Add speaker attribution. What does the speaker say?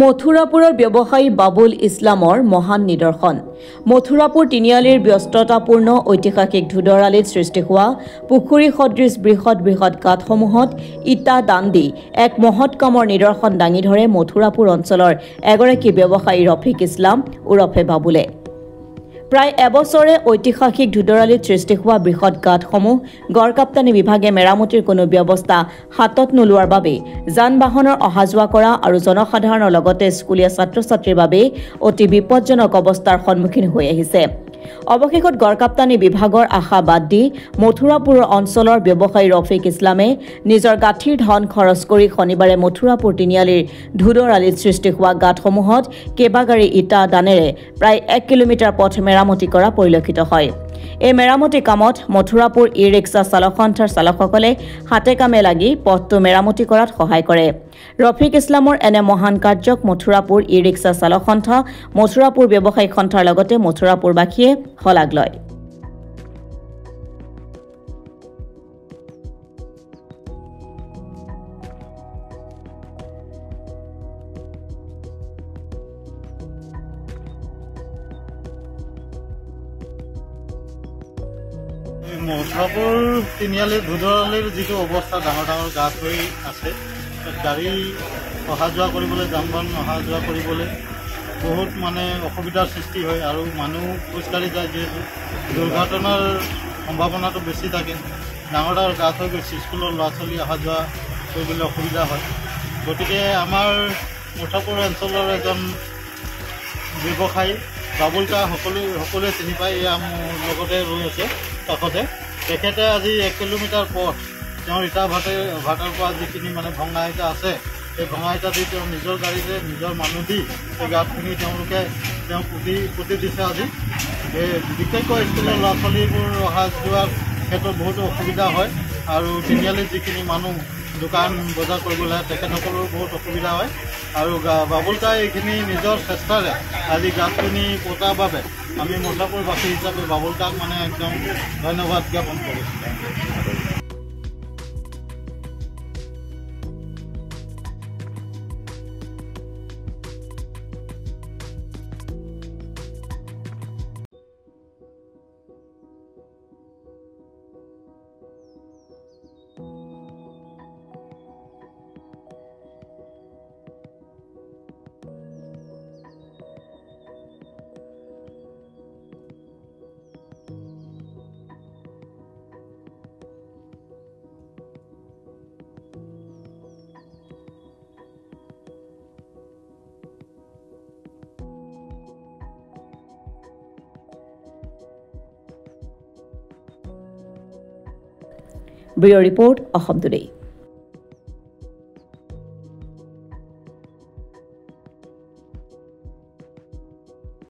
Speaker 1: মথুৰাপুৰৰ ব্যৱসায়ী বাবুল ইছলামৰ মহান নিদৰ্শন। মথুৰাপুৰ তিনিআলিৰ ব্যস্ততাপূৰ্ণ ঐতিহাসিক ধুদৰালিত সৃষ্টি হোৱা পুখুৰী সদৃশ বৃহৎ বৃহৎ গাঁতসমূহত ইটা দান দি এক মহৎ কামৰ নিদৰ্শন দাঙি ধৰে মথুৰাপুৰ অঞ্চলৰ এগৰাকী ব্যৱসায়ী ৰফিক ইছলাম ওৰফে বাবুলে। প্ৰায় এবছৰে ঐতিহাসিক ধুদৰালিত সৃষ্টি হোৱা বৃহৎ গাঁতসমূহ গড়কাপ্তানি বিভাগে মেৰামতিৰ কোনো ব্যৱস্থা হাতত নোলোৱাৰ বাবে যান বাহনৰ অহা যোৱা কৰা আৰু জনসাধাৰণৰ লগতে স্কুলীয়া ছাত্ৰ ছাত্ৰীৰ বাবে অতি বিপদজনক অৱস্থাৰ সন্মুখীন হৈ আহিছে। অৱশেষত গড়কাপ্তানি বিভাগৰ আশা বাদ দি মথুৰাপুৰৰ অঞ্চলৰ ব্যৱসায়ী ৰফিক ইছলামে নিজৰ গাঁঠিৰ ধন খৰচ কৰি শনিবাৰে মথুৰাপুৰ তিনিআলিৰ ধুদৰালিত সৃষ্টি হোৱা গাঁতসমূহত কেইবাগাড়ী ইটা দানেৰে প্ৰায় 1 কিলোমিটাৰ পথ মেৰামতি কৰা পৰিলক্ষিত হয়। এই মেৰামতি কামত মথুৰাপুৰ ই ৰিক্সা চালক সন্থাৰ চালকসকলে হাতে কামে লাগি পথটো মেৰামতি কৰাত সহায় কৰে। ৰফিক ইছলামৰ এনে মহান কাৰ্যক মথুৰাপুৰ ই ৰিক্সা চালক সন্থা, মথুৰাপুৰ ব্যৱসায়িক সন্থাৰ লগতে মথুৰাপুৰবাসীয়ে শলাগ লয়।
Speaker 2: মথুৰাপুৰ তিনিআলিৰ ধুদৰালিৰ যিটো অৱস্থা ডাঙৰ ডাঙৰ গাঁত হৈ আছে, গাড়ী অহা যোৱা কৰিবলৈ, যান বাহন অহা যোৱা কৰিবলৈ বহুত অসুবিধাৰ সৃষ্টি হয় আৰু মানুহ খোজকাঢ়ি যায়, যিহেতু দুৰ্ঘটনাৰ সম্ভাৱনাটো বেছি থাকে। ডাঙৰ ডাঙৰ গাঁত হৈ গৈছে, স্কুলৰ ল'ৰা ছোৱালী অহা যোৱা কৰিবলৈ অসুবিধা হয়। গতিকে আমাৰ মথুৰাপুৰ অঞ্চলৰ এজন ব্যৱসায়ী বাবুল কা সকলোৱে চিনি পায়, এয়া মোৰ লগতে ৰৈ আছে কাষতে। তেখেতে আজি 1 কিলোমিটাৰ পথ তেওঁৰ ইটা ভাটাৰ পৰা যিখিনি ভঙা ইটা আছে, সেই ভঙা ইটা দি তেওঁ নিজৰ গাড়ীৰে নিজৰ মানুহ দি সেই গাঁতখিনি তেওঁ পুতি দিছে। আজি বিশেষকৈ স্কুলৰ ল'ৰা ছোৱালীবোৰ অহা যোৱাৰ ক্ষেত্ৰত বহুতো অসুবিধা হয় আৰু তিনিআলিত যিখিনি মানুহ দোকান বজাৰ কৰিবলৈ আহে তেখেতসকলৰো বহুত অসুবিধা হয়। আৰু বাবুল কাই এইখিনি নিজৰ চেষ্টাৰে আজি গাঁতখিনি পতাৰ বাবে আমি মথুৰাপুৰবাসী হিচাপে বাবুল কাক একদম ধন্যবাদ জ্ঞাপন কৰিছোঁ।
Speaker 1: Bureau report, Assam today.